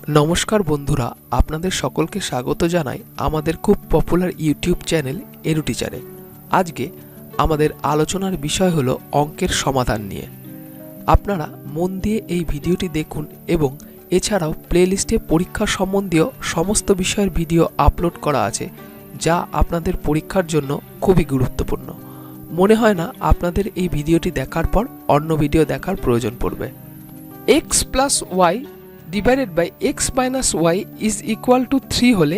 নমস্কার বন্ধুরা, আপনাদের সকলকে স্বাগত জানাই আমাদের খুব পপুলার ইউটিউব চ্যানেল EduTeacher-এ। আজকে আমাদের আলোচনার বিষয় হলো অঙ্কের সমাধান নিয়ে। আপনারা মন দিয়ে এই ভিডিওটি দেখুন এবং এছাড়াও প্লেলিস্টে পরীক্ষা সম্বন্ধীয় সমস্ত বিষয়ের ভিডিও আপলোড করা আছে, যা আপনাদের পরীক্ষার জন্য খুবই গুরুত্বপূর্ণ। মনে হয় না আপনাদের এই ভিডিওটি দেখার পর অন্য ভিডিও দেখার প্রয়োজন পড়বে। x + y divided by x - y is equal to 3 হলে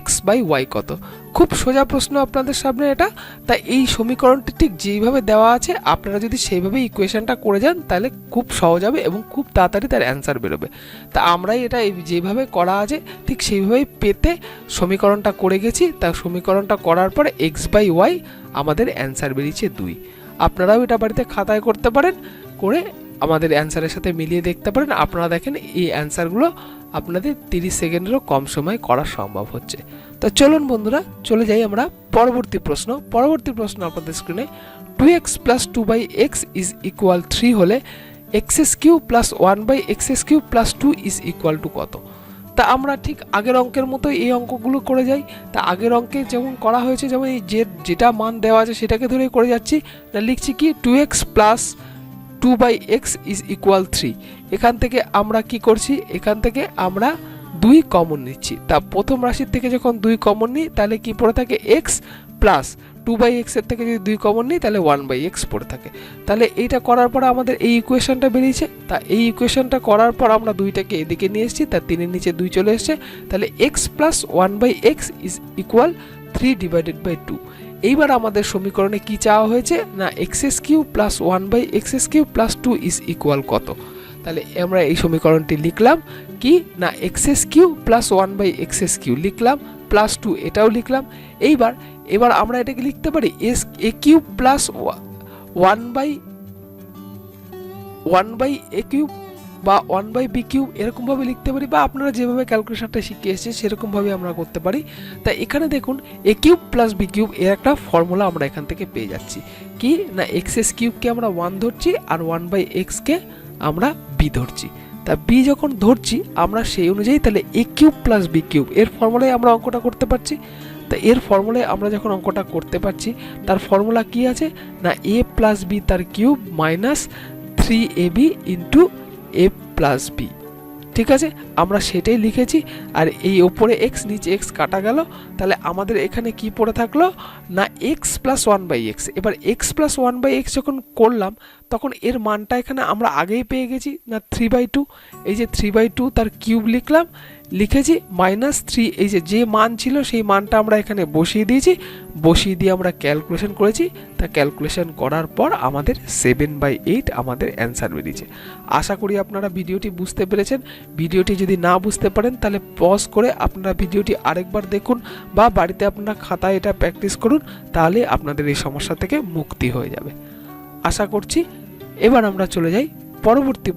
x বাই y কত? খুব সোজা প্রশ্ন আপনাদের সামনে এটা। তাই এই সমীকরণটি ঠিক যেইভাবে দেওয়া আছে আপনারা যদি সেইভাবে ইকুয়েশনটা করে যান তাহলে খুব সহজ হবে এবং খুব তাড়াতাড়ি তার অ্যান্সার বেরোবে। তা আমরাই এটা যেভাবে করা আছে ঠিক সেইভাবেই পেতে সমীকরণটা করে গেছি। তা সমীকরণটা করার পরে x বাই y আমাদের অ্যান্সার বেরিয়েছে 2। আপনারাও এটা বাড়িতে খাতায় করতে পারেন, করে আমাদের অ্যান্সারের সাথে মিলিয়ে দেখতে পারেন। আপনারা দেখেন এই অ্যান্সারগুলো আপনাদের 30 সেকেন্ডেরও কম সময় করা সম্ভব হচ্ছে। তো চলুন বন্ধুরা, চলে যাই আমরা পরবর্তী প্রশ্ন। আপনাদের স্ক্রিনে 2x + 2/x ইজ ইকুয়াল 3 হলে x³ + 1/x³ + 2 is equal to কত? তা আমরা ঠিক আগের অঙ্কের মতো এই অঙ্কগুলো করে যাই। তা আগের অঙ্কে যেমন করা হয়েছে, যেমন এই যেটা মান দেওয়া আছে সেটাকে ধরেই করে যাচ্ছি। না লিখছি কি 2x + 2/x ইজ ইকুয়াল 3। এখান থেকে আমরা কি করছি, এখান থেকে আমরা 2 কমন নিচ্ছি। তা প্রথম রাশির থেকে যখন 2 কমন নিই তাহলে কি পড়ে থাকে x প্লাস 2/x এর থেকে যদি 2 কমন নিই তাহলে 1/x পড়ে থাকে। তাহলে এইটা করার পর আমাদের এই ইকুয়েশনটা বেরিয়েছে। তা এই ইকুয়েশনটা করার পর আমরা 2টাকে এদিকে নিয়ে এসেছি, তার 3 এর নিচে 2 চলে এসেছে। তাহলে x + 1/x is equal 3 divided by 2। এইবার আমাদের সমীকরণে কি চাওয়া হয়েছে, না x³ + 1/x³ + 2 ইজ ইকুয়াল কত? তাহলে আমরা এই সমীকরণটি লিখলাম কি, না x³ + 1/x³ লিখলাম, প্লাস 2 এটাও লিখলাম। এবার আমরা এটাকে লিখতে পারি a³ + 1/a³ বা 1/b³ এরকম ভাবে লিখতে পারি, বা আপনারা যেভাবে ক্যালকুলেশনটা শিখে এসেছে সেরকম ভাবে আমরা করতে পারি। তাই এখানে দেখুন a³ + b³ এর একটা ফর্মুলা আমরা এখান থেকে পেয়ে যাচ্ছি কি, না x³ কে আমরা 1 ধরছি আর 1/x কে আমরা b ধরছি। তা b যখন ধরছি আমরা সেই অনুযায়ী তাহলে a³ + b³ এর ফর্মুলায় আমরা অঙ্কটা করতে পারছি। তা এর ফর্মুলায় আমরা যখন অঙ্কটা করতে পারছি তার ফর্মুলা কি আছে, না a + b তার cube minus 3ab into a + b। ঠিক আছে, আমরা সেটাই লিখেছি। আর এই ওপরে x নিচে x কাটা গেল, তাহলে আমাদের এখানে কি পড়ে থাকলো, না x + 1/x। এবার x + 1/x যখন করলাম তখন এর মানটা এখানে আমরা আগেই পেয়ে গেছি, না 3/2। এই যে 3/2 তার কিউব লিখেছি মাইনাস 3, এই যে মান ছিল সেই মানটা আমরা এখানে বসিয়ে দিয়েছি। বসিয়ে দিয়ে আমরা ক্যালকুলেশন করেছি। তা ক্যালকুলেশন করার পর আমাদের 7/8 আমাদের অ্যান্সার বেরিয়েছে। আশা করি আপনারা ভিডিওটি বুঝতে পেরেছেন। ভিডিওটি যদি না বুঝতে পারেন তাহলে পজ করে আপনারা ভিডিওটি আরেকবার দেখুন, বা বাড়িতে আপনারা খাতায় এটা প্র্যাকটিস করুন, তাহলে আপনাদের এই সমস্যা থেকে মুক্তি হয়ে যাবে আশা করছি। এবার আমরা চলে যাই পরবর্তী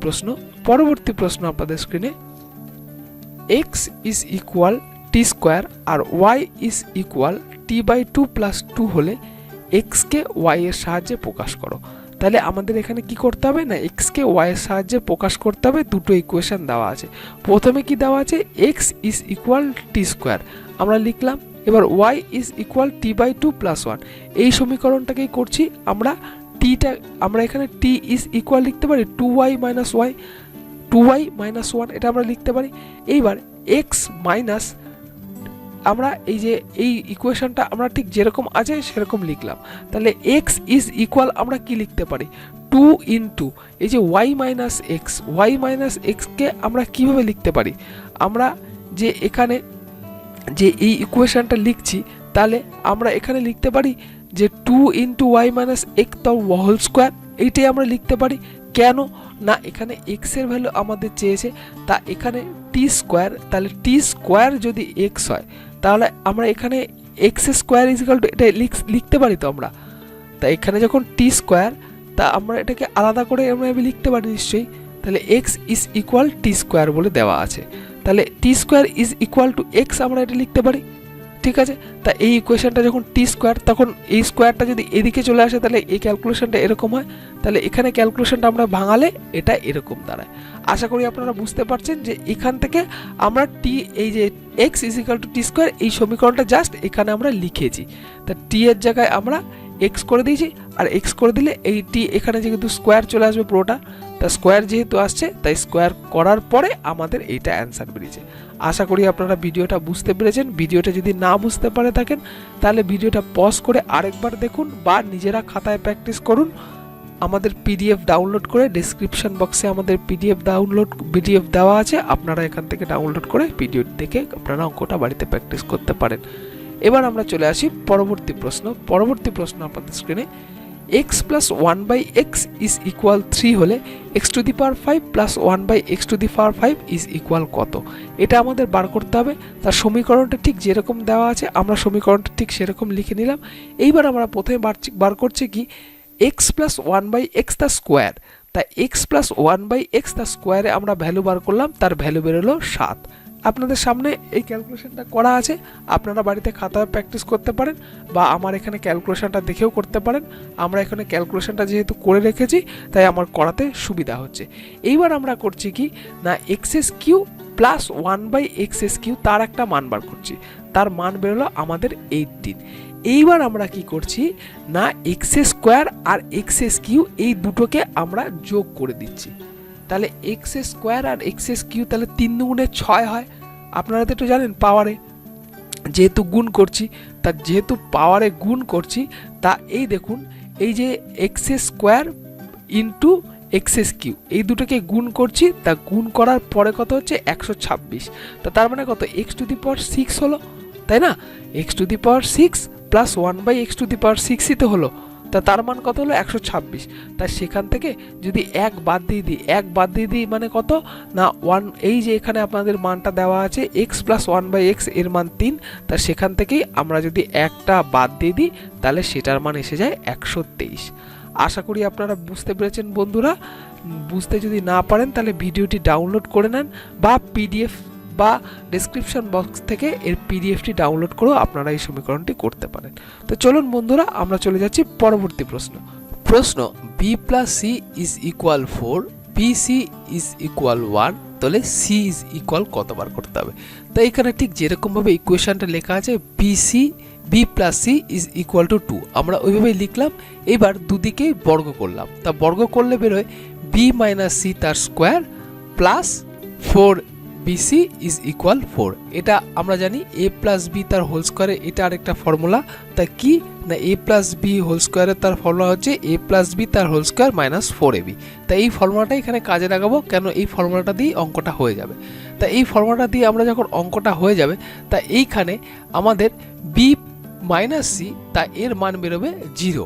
প্রশ্ন আপনাদের স্ক্রিনে। x ইজ ইকুয়াল t² আর y ইজ ইকুয়াল t/2 + 2 হলে x কে y এর সাহায্যে প্রকাশ করো। তাহলে আমাদের এখানে কি করতে হবে, না x কে y এর সাহায্যে প্রকাশ করতে হবে। দুটো ইকুয়েশন দেওয়া আছে। প্রথমে কি দেওয়া আছে, x ইজ ইকুয়াল t², আমরা লিখলাম। এবার y ইজ ইকুয়াল t/2 + 1। এই সমীকরণটাকেই করছি আমরা। আমরা এখানে t ইজ ইকুয়াল লিখতে পারি 2y - 1 এটা আমরা লিখতে পারি। এইবার x মাইনাস আমরা এই ইকুয়েশনটা আমরা ঠিক যেরকম আছে সেরকম লিখলাম। তাহলে x ইজ ইকুয়াল আমরা কি লিখতে পারি, 2 ইন্টু এই যে y - x কে আমরা কিভাবে লিখতে পারি, আমরা যে এখানে যে এই ইকুয়েশনটা লিখছি তাহলে আমরা এখানে লিখতে পারি যে 2 ইন্টু y - x তার হোল স্কোয়ার, এইটাই আমরা লিখতে পারি। কেন না এখানে x এর ভ্যালু আমাদের চেয়েছে, তা এখানে t², তাহলে t² যদি x হয় তাহলে আমরা এখানে x² = এটা লিখতে পারি তো আমরা। তা এখানে যখন t², তা আমরা এটাকে আলাদা করে আমরা লিখতে পারি নিশ্চয়ই। তাহলে x ইজ ইকুয়াল t² বলে দেওয়া আছে। তাহলে t² is equal two x আমরা এটা লিখতে পারি। ঠিক আছে। তা এই ইকুয়েশনটা যখন টি স্কোয়ার, তখন এই স্কোয়ারটা যদি এদিকে চলে আসে তাহলে এই ক্যালকুলেশনটা এরকম হয়। তাহলে এখানে ক্যালকুলেশনটা আমরা ভাঙালে এটা এরকম দাঁড়ায়। আশা করি আপনারা বুঝতে পারছেন যে এখান থেকে আমরা টি, এই যে x is equal to T square, এই সমীকরণটা জাস্ট এখানে আমরা লিখেছি। তা টি এর জায়গায় আমরা এক্স করে দিয়েছি, আর এক্স করে দিলে এই টি এখানে যেহেতু স্কোয়ার চলে আসবে পুরোটা, তা স্কোয়ার যেহেতু আসছে তাই স্কোয়ার করার পরে আমাদের এইটা অ্যান্সার বেরিয়েছে। আশা করি আপনারা ভিডিওটা বুঝতে পেরেছেন। ভিডিওটা যদি না বুঝতে পারে থাকেন তাহলে ভিডিওটা পজ করে আরেকবার দেখুন বা নিজেরা খাতায় প্র্যাকটিস করুন। আমাদের পিডিএফ ডাউনলোড করে ডেসক্রিপশন বক্সে আমাদের পিডিএফ দেওয়া আছে, আপনারা এখান থেকে ডাউনলোড করে পিডিএফ দেখে আপনারা অঙ্কটা বাড়িতে প্র্যাকটিস করতে পারেন। এবার আমরা চলে আসি পরবর্তী প্রশ্ন। পরবর্তী প্রশ্ন আপনাদের স্ক্রিনে, x plus 1/x is equal 3 হলে x two the power 5 plus 1/x to the power 5 is equal কত? এটা আমাদের বার করতে হবে। তার সমীকরণটা ঠিক যেরকম দেওয়া আছে আমরা সমীকরণটা ঠিক সেরকম লিখে নিলাম। এইবার আমরা প্রথমে বার করছি কি x প্লাস 1/x তার স্কোয়ার। তাই x প্লাস 1/x তার স্কোয়ারে আমরা ভ্যালু বার করলাম, তার ভ্যালু বেরোলো 7। আপনাদের সামনে এই ক্যালকুলেশনটা করা আছে, আপনারা বাড়িতে খাতায় প্র্যাকটিস করতে পারেন বা আমার এখানে ক্যালকুলেশনটা দেখেও করতে পারেন। আমরা এখানে ক্যালকুলেশনটা যেহেতু করে রেখেছি তাই আমার করাতে সুবিধা হচ্ছে। এইবার আমরা করছি কি না XS Q plus 1/x Q তার একটা মান বার করছি, তার মান বেরোলো আমাদের 18। এইবার আমরা কি করছি না এক্স স্কোয়ার আর এক্সএস কিউ এই দুটোকে আমরা যোগ করে দিচ্ছি। তাহলে এক্স স্কোয়ার আর এক্স কিউ তাহলে 3 দুগুণে 6 হয়। আপনারা তো একটু জানেন পাওয়ারে যেহেতু গুণ করছি, তা যেহেতু পাওয়ারে গুণ করছি তা এই দেখুন এই যে এক্স স্কোয়ার ইন্টু এক্সএস কিউ এই দুটোকে গুণ করছি, তা গুণ করার পরে কত হচ্ছে 126। তা তার মানে কত এক্স টু দি পাওয়ার 6 হলো, তাই না? X to the power 6 plus 1/x to the power 6ই তো হলো। তা তার মান কত হলো 126। তাই সেখান থেকে যদি 1 বাদ দিয়ে দিই মানে কত না 1, এই যে এখানে আপনাদের মানটা দেওয়া আছে x প্লাস 1/x এর মান 3। তা সেখান থেকেই আমরা যদি একটা বাদ দিয়ে দিই তাহলে সেটার মান এসে যায় 123। আশা করি আপনারা বুঝতে পেরেছেন বন্ধুরা। বুঝতে যদি না পারেন তাহলে ভিডিওটি ডাউনলোড করে নেন বা পিডিএফ বা ডেসক্রিপশন বক্স থেকে এর পিডিএফটি ডাউনলোড করেও আপনারা এই সমীকরণটি করতে পারেন। তো চলুন বন্ধুরা আমরা চলে যাচ্ছি পরবর্তী প্রশ্ন b plus c is equal 4, bc is equal 1, তাহলে c ইজ ইকুয়াল কতবার করতে হবে? তো এখানে ঠিক যেরকমভাবে ইকুয়েশনটা লেখা আছে b plus c is equal two 2 আমরা ওইভাবেই লিখলাম। এবার দুদিকেই বর্গ করলাম, তা বর্গ করলে বেরোয় b মাইনাস c তার square plus 4bc is equal 4। এটা আমরা জানি a প্লাস b তার হোল স্কোয়ারে, এটা আরেকটা ফর্মুলা। তা কি না a প্লাস b হোল স্কোয়ারের তার ফর্মুলা হচ্ছে a প্লাস b তার হোল স্কোয়ার মাইনাস 4ab। তা এই ফর্মুলাটা এখানে কাজে লাগাবো, কেন এই ফর্মুলাটা দিয়ে অঙ্কটা হয়ে যাবে। তা এই ফর্মুলাটা দিয়ে আমরা যখন অঙ্কটা হয়ে যাবে তা এইখানে আমাদের b মাইনাস c তা এর মান বেরোবে 0।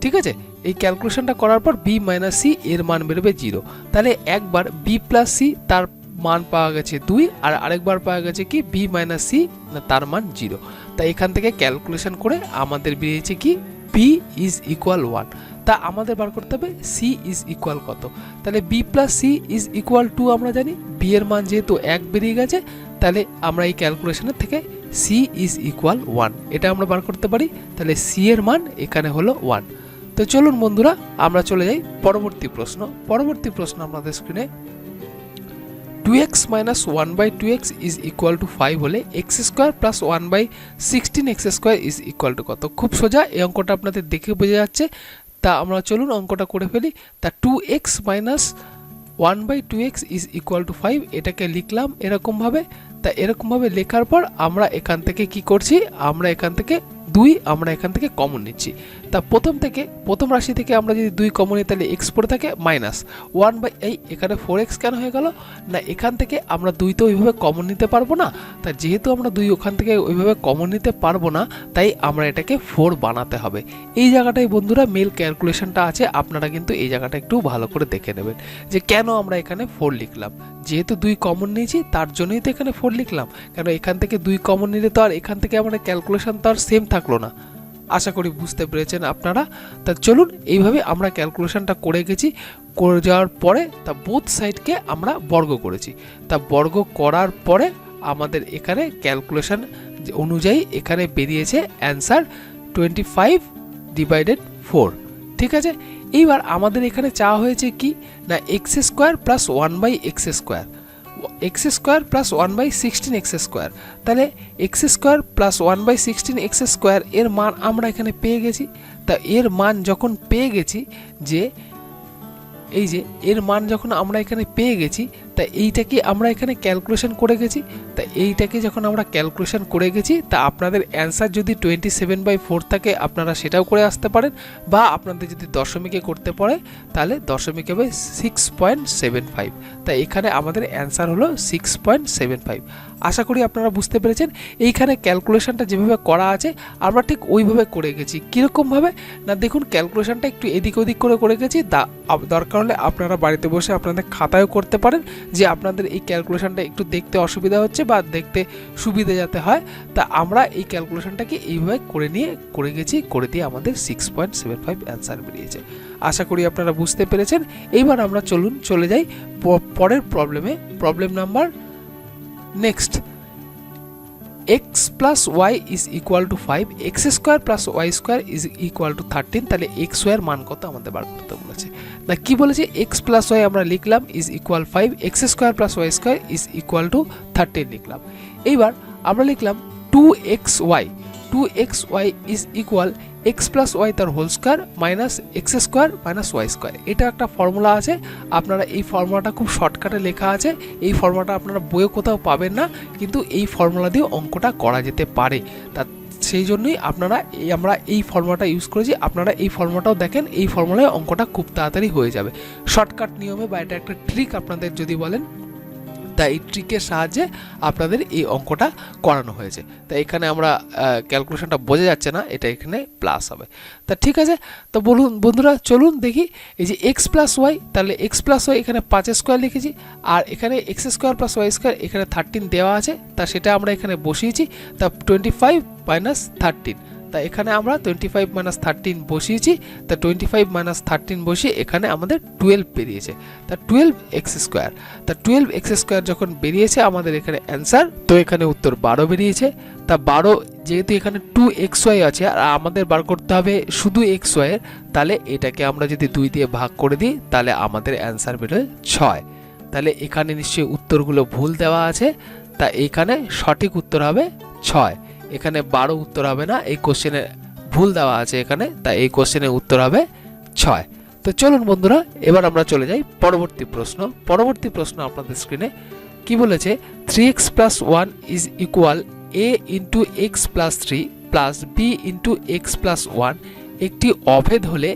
ঠিক আছে, এই ক্যালকুলেশনটা করার পর b মাইনাস c এর মান বেরোবে 0। তাহলে একবার b প্লাস c তার মান পাওয়া গেছে 2 আর আরেকবার পাওয়া গেছে কি b মাইনাস c না তার মান 0। তাই এখান থেকে ক্যালকুলেশন করে আমাদের বেরিয়েছে কি b ইজ ইকুয়াল 1। তা আমাদের বার করতে হবে c ইজ ইকুয়াল কত। তাহলে b plus c is equal 2 আমরা জানি, b এর মান যেহেতু 1 বেরিয়ে গেছে তাহলে আমরা এই ক্যালকুলেশনের থেকে c ইজ ইকুয়াল 1 এটা আমরা বার করতে পারি। তাহলে c এর মান এখানে হলো 1। তো চলুন বন্ধুরা আমরা চলে যাই পরবর্তী প্রশ্ন আমাদের স্ক্রিনে 2x minus 1/2x is equal to 5 হলে x square plus 1/16x square is equal to কত? খুব সোজা, এই অঙ্কটা আপনাদের দেখে বোঝা যাচ্ছে। তা আমরা চলুন অঙ্কটা করে ফেলি। তা 2x minus 1/2x is equal to 5 এটাকে লিখলাম এরকমভাবে। তা এরকমভাবে লেখার পর আমরা এখান থেকে কি করছি, আমরা এখান থেকে 2 আমরা এখান থেকে কমন নিচ্ছি। তা প্রথম রাশি থেকে আমরা যদি 2 কমন নিই তাহলে x পড়ে থাকে মাইনাস 1 এই এখানে 4x কেন হয়ে গেল না এখান থেকে আমরা 2 তো ওইভাবে কমন নিতে পারবো না। তা যেহেতু আমরা 2 ওখান থেকে ওইভাবে কমন নিতে পারবো না তাই আমরা এটাকে 4 বানাতে হবে। এই জায়গাটায় বন্ধুরা মেল ক্যালকুলেশনটা আছে, আপনারা কিন্তু এই জায়গাটা একটু ভালো করে দেখে নেবেন যে কেন আমরা এখানে 4 লিখলাম। যেহেতু 2 কমন নিয়েছি তার জন্যই তো এখানে 4 লিখলাম, কেন এখান থেকে 2 কমন নিলে তো আর এখান থেকে আমরা ক্যালকুলেশন তো আর সেম থাকলো না। আশা করি বুঝতে পেরেছেন আপনারা। তা চলুন এইভাবে আমরা ক্যালকুলেশনটা করে গেছি, করে যাওয়ার পরে তা বোথ সাইডকে আমরা বর্গ করেছি। তা বর্গ করার পরে আমাদের এখানে ক্যালকুলেশন অনুযায়ী এখানে বেরিয়েছে অ্যান্সার 25/4। ঠিক আছে, এইবার আমাদের এখানে চাওয়া হয়েছে কি না x square plus 1/x square, x square plus 1/16x square. তাহলে x square plus 1/16x square এর মান আমরা এখানে পেয়ে গেছি। তা এর মান যখন পেয়ে গেছি, যে এই যে এর মান যখন আমরা এখানে পেয়ে গেছি, তা এইটাকে আমরা এখানে ক্যালকুলেশন করে গেছি। তা এইটাকে যখন আমরা ক্যালকুলেশন করে গেছি, তা আপনাদের অ্যান্সার যদি 27/4 থাকে আপনারা সেটাও করে আসতে পারেন, বা আপনাদের যদি দশমিকে করতে পারে তাহলে দশমিক হবে 6.75। তা এখানে আমাদের অ্যান্সার হলো 6.75। আশা করি আপনারা বুঝতে পেরেছেন। এইখানে ক্যালকুলেশনটা যেভাবে করা আছে আমরা ঠিক ওইভাবে করে গেছি। কীরকমভাবে না দেখুন, ক্যালকুলেশনটা একটু এদিক ওদিক করে গেছি। দরকার হলে আপনারা বাড়িতে বসে আপনাদের খাতায়ও করতে পারেন, যে আপনাদের এই ক্যালকুলেশনটা একটু দেখতে অসুবিধা হচ্ছে বা দেখতে সুবিধা যাতে হয়। তা আমরা এই ক্যালকুলেশনটাকে এইভাবে করে গেছি, করে দিয়ে আমাদের 6.75 অ্যান্সার বেরিয়েছে। আশা করি আপনারা বুঝতে পেরেছেন। এইবার আমরা চলে যাই পরের প্রবলেমে। Problem number next, x plus y is equal to 5, x square plus y square is equal to 13। তাহলে x y এর মান কত আমাদের বার করতে বলেছে। না কি বলেছে, x plus y আমরা লিখলাম is equal 5, x square plus y square is equal to 13 লিখলাম। এইবার আমরা লিখলাম 2xy is equal x plus y তার whole square minus X square minus Y square. এটা একটা ফর্মুলা আছে, আপনারা এই ফর্মুলাটা খুব শর্টকাটে লেখা আছে। এই ফর্মুলাটা আপনারা বইয়ে কোথাও পাবেন না, কিন্তু এই ফর্মুলা দিয়ে অঙ্কটা করা যেতে পারে। তা সেই জন্যই আমরা এই ফর্মুলাটা ইউজ করেছি। আপনারা এই ফর্মুলাটাও দেখেন, এই ফর্মুলায় অঙ্কটা খুব তাড়াতাড়ি হয়ে যাবে শর্টকাট নিয়মে, বা এটা একটা ট্রিক আপনাদের যদি বলেন। তাই এই ট্রিকের সাহায্যে আপনাদের এই অঙ্কটা করানো হয়েছে। তাই এখানে আমরা ক্যালকুলেশনটা বোঝা যাচ্ছে না, এটা এখানে প্লাস হবে। তা ঠিক আছে, তো বলুন বন্ধুরা, চলুন দেখি। এই যে এক্স প্লাস ওয়াই, তাহলে এক্স প্লাস ওয়াই এখানে 5 স্কোয়ার লিখেছি, আর এখানে X square plus Y square এখানে 13 দেওয়া আছে। তা সেটা আমরা এখানে বসিয়েছি। তা 25 মাইনাস 13, তা এখানে আমরা 25 মাইনাস 13 বসিয়েছি। তা 25 মাইনাস 13 বসিয়ে এখানে আমাদের 12 বেরিয়েছে। তা 12x স্কোয়ার, তা 12x স্কোয়ার যখন বেরিয়েছে আমাদের এখানে অ্যান্সার, তো এখানে উত্তর 12 বেরিয়েছে। তা 12, যেহেতু এখানে 2xy আছে আর আমাদের বার করতে হবে শুধু xy এর, তাহলে এটাকে আমরা যদি 2 দিয়ে ভাগ করে দিই তাহলে আমাদের অ্যান্সার বেরোয় 6। তাহলে এখানে নিশ্চয়ই উত্তরগুলো ভুল দেওয়া আছে। তা এখানে সঠিক উত্তর হবে 6। এখানে 12 উত্তর হবে না, এই কোশ্চেনে ভুল দেওয়া আছে এখানে, তাই এই কোশ্চেনের উত্তর হবে 6। তো চলুন বন্ধুরা, এবার আমরা চলে যাই পরবর্তী প্রশ্ন। পরবর্তী প্রশ্ন আপনাদের স্ক্রিনে কি বলেছে, 3x plus 1 is equal a into x plus 3 plus b into x plus 1 একটি অভেদ হলে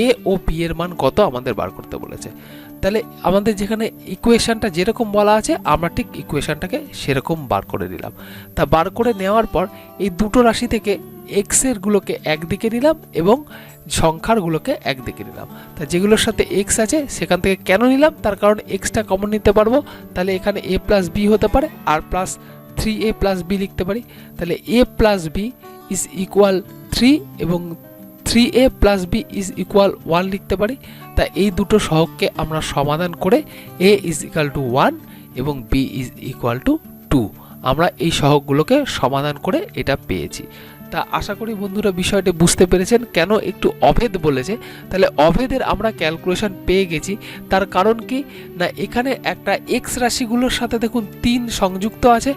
a ও b এর মান কত আমাদের বার করতে বলেছে। তাহলে আমাদের যেখানে ইকুয়েশনটা যেরকম বলা আছে আমরা ঠিক ইকুয়েশনটাকে সেরকম বার করে নিলাম। তা বার করে নেওয়ার পর এই দুটো রাশি থেকে এক্স এর গুলোকে একদিকে নিলাম এবং সংখ্যার গুলোকে একদিকে নিলাম। তা যেগুলোর সাথে এক্স আছে সেখান থেকে কেন নিলাম, তার কারণ এক্সটা কমন নিতে পারবো। তাহলে এখানে a প্লাস বি হতে পারে, আর প্লাস 3a প্লাস বি লিখতে পারি। তাহলে a plus B is equal 3 এবং 3a plus B is equal 1 লিখতে পারি। তা এই দুটো সহগকে আমরা সমাধান করে a ইজ ইকুয়াল টু 1 এবং b ইজ ইকুয়াল টু 2 আমরা এই সহগগুলোকে সমাধান করে এটা পেয়েছি। তা আশা করি বন্ধুরা বিষয়টি বুঝতে পেরেছেন কেন একটু অভেদ বলেছে। তাহলে অভেদের আমরা ক্যালকুলেশন পেয়ে গেছি। তার কারণ কি না, এখানে একটা এক্স রাশিগুলোর সাথে দেখুন 3 সংযুক্ত আছে,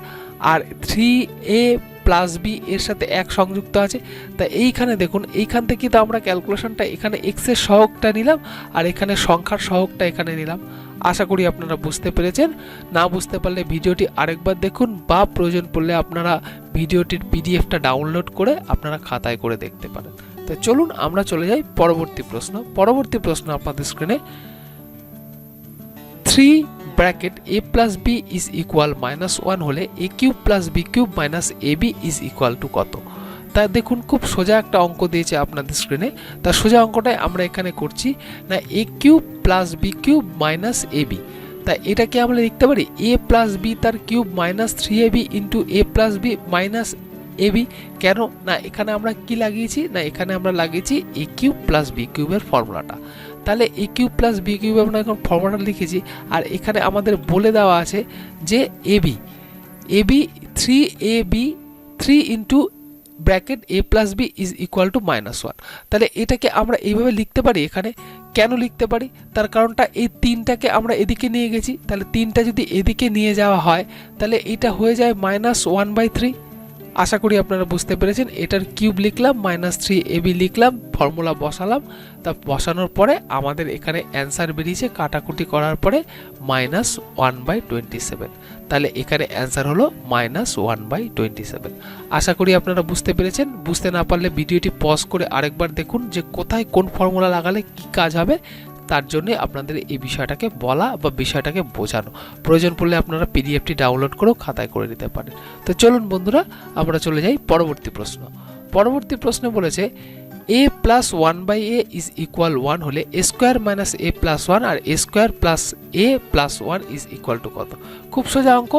আর 3a প্লাস বি এর সাথে 1 সংযুক্ত আছে। তা এইখানে দেখুন, এইখান থেকে তো আমরা ক্যালকুলেশনটা এখানে এক্স এর সহগটা নিলাম আর এখানে সংখ্যার সহগটা এখানে নিলাম। আশা করি আপনারা বুঝতে পেরেছেন। না বুঝতে পারলে ভিডিওটি আরেকবার দেখুন, বা প্রয়োজন পড়লে আপনারা ভিডিওটির পিডিএফটা ডাউনলোড করে আপনারা খাতায় করে দেখতে পারেন। তো চলুন আমরা চলে যাই পরবর্তী প্রশ্ন। পরবর্তী প্রশ্ন আপনাদের স্ক্রিনে 3 bracket a plus B is equal -1 হলে a cube plus B cube minus A B is equal to কত। তা দেখুন খুব সোজা একটা অঙ্ক দিয়েছে আপনাদের স্ক্রিনে। তা সোজা অঙ্কটাই আমরা এখানে করছি না, a cube plus B cube minus A B. তা এটাকে আমরা লিখতে পারি a প্লাস বি তার cube minus 3ab into a plus B minus A B. কেন না, এখানে আমরা কি লাগিয়েছি না, এখানে আমরা লাগিয়েছি a কিউব প্লাস বি কিউবের ফর্মুলাটা। তাহলে a cube plus B cube আমরা এখন ফর্মুলাটা লিখেছি, আর এখানে আমাদের বলে দেওয়া আছে যে ab 3ab 3 into bracket a plus B is equal to -1। তাহলে এটাকে আমরা এইভাবে লিখতে পারি। এখানে কেন লিখতে পারি, তার কারণটা এই 3টাকে আমরা এদিকে নিয়ে গেছি, তাহলে 3টা যদি এদিকে নিয়ে যাওয়া হয় তাহলে এটা হয়ে যায় -1/3। আশা করি আপনারা বুঝতে পেরেছেন। এটার কিউব লিখলাম, -3ab লিখলাম, ফর্মুলা বসালাম, তা বসানোর পরে আমাদের এখানে অ্যান্সার বেরিয়েছে কাটাকুটি করার পরে -1/27। তাহলে এখানে অ্যান্সার হলো -1/27। আশা করি আপনারা বুঝতে পেরেছেন। বুঝতে না পারলে ভিডিওটি পজ করে আরেকবার দেখুন যে কোথায় কোন ফর্মুলা লাগালে কি কাজ হবে। তার জন্য আপনাদের এই বিষয়টাকে বলা বা বিষয়টাকে বোঝানো। প্রয়োজন পড়লে আপনারা পিডিএফটি ডাউনলোড করেও খাতায় করে নিতে পারেন। তো চলুন বন্ধুরা, আমরা চলে যাই পরবর্তী প্রশ্ন। পরবর্তী প্রশ্নে বলেছে a plus 1/a is equal 1 হলে a square minus a plus 1 আর a square plus a plus 1 is equal to কত? খুব সোজা অঙ্ক।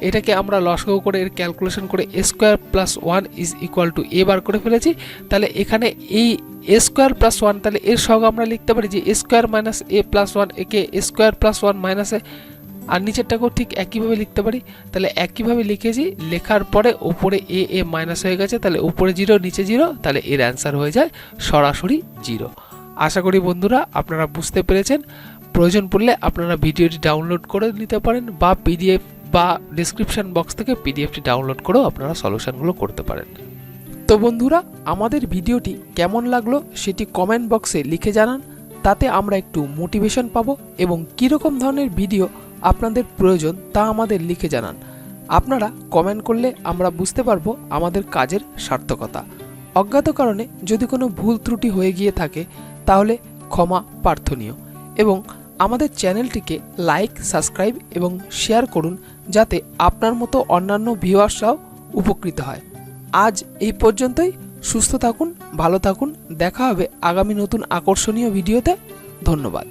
এটাকে আমরা লসাগু করে এর ক্যালকুলেশন করে a square plus 1 is equal two a বার করে ফেলেছি। তাহলে এখানে এই a স্কোয়ার প্লাস 1, তাহলে এর সঙ্গে আমরা লিখতে পারি যে a square minus a plus 1, একে a square plus 1 minus a, আর নিচেরটাকেও ঠিক একইভাবে লিখতে পারি। তাহলে একইভাবে লিখেছি, লেখার পরে উপরে a মাইনাস হয়ে গেছে, তাহলে উপরে 0 নিচে 0, তাহলে এর অ্যান্সার হয়ে যায় সরাসরি 0। আশা করি বন্ধুরা আপনারা বুঝতে পেরেছেন। প্রয়োজন পড়লে আপনারা ভিডিওটি ডাউনলোড করে নিতে পারেন বা পিডিএফ বা ডেসক্রিপশন বক্স থেকে পিডিএফটি ডাউনলোড করেও আপনারা সলিউশনগুলো করতে পারেন। তো বন্ধুরা, আমাদের ভিডিওটি কেমন লাগলো সেটি কমেন্ট বক্সে লিখে জানান। তাতে আমরা একটু মোটিভেশন পাবো এবং কীরকম ধরনের ভিডিও আপনাদের প্রয়োজন তা আমাদের লিখে জানান। আপনারা কমেন্ট করলে আমরা বুঝতে পারবো আমাদের কাজের সার্থকতা। অজ্ঞাত কারণে যদি কোনো ভুল ত্রুটি হয়ে গিয়ে থাকে তাহলে ক্ষমা প্রার্থনীয়, এবং আমাদের চ্যানেলটিকে লাইক, সাবস্ক্রাইব এবং শেয়ার করুন যাতে আপনার মতো অন্যান্য ভিউয়ার্সরাও উপকৃত হয়। আজ এই পর্যন্তই। সুস্থ থাকুন, ভালো থাকুন। দেখা হবে আগামী নতুন আকর্ষণীয় ভিডিওতে। ধন্যবাদ।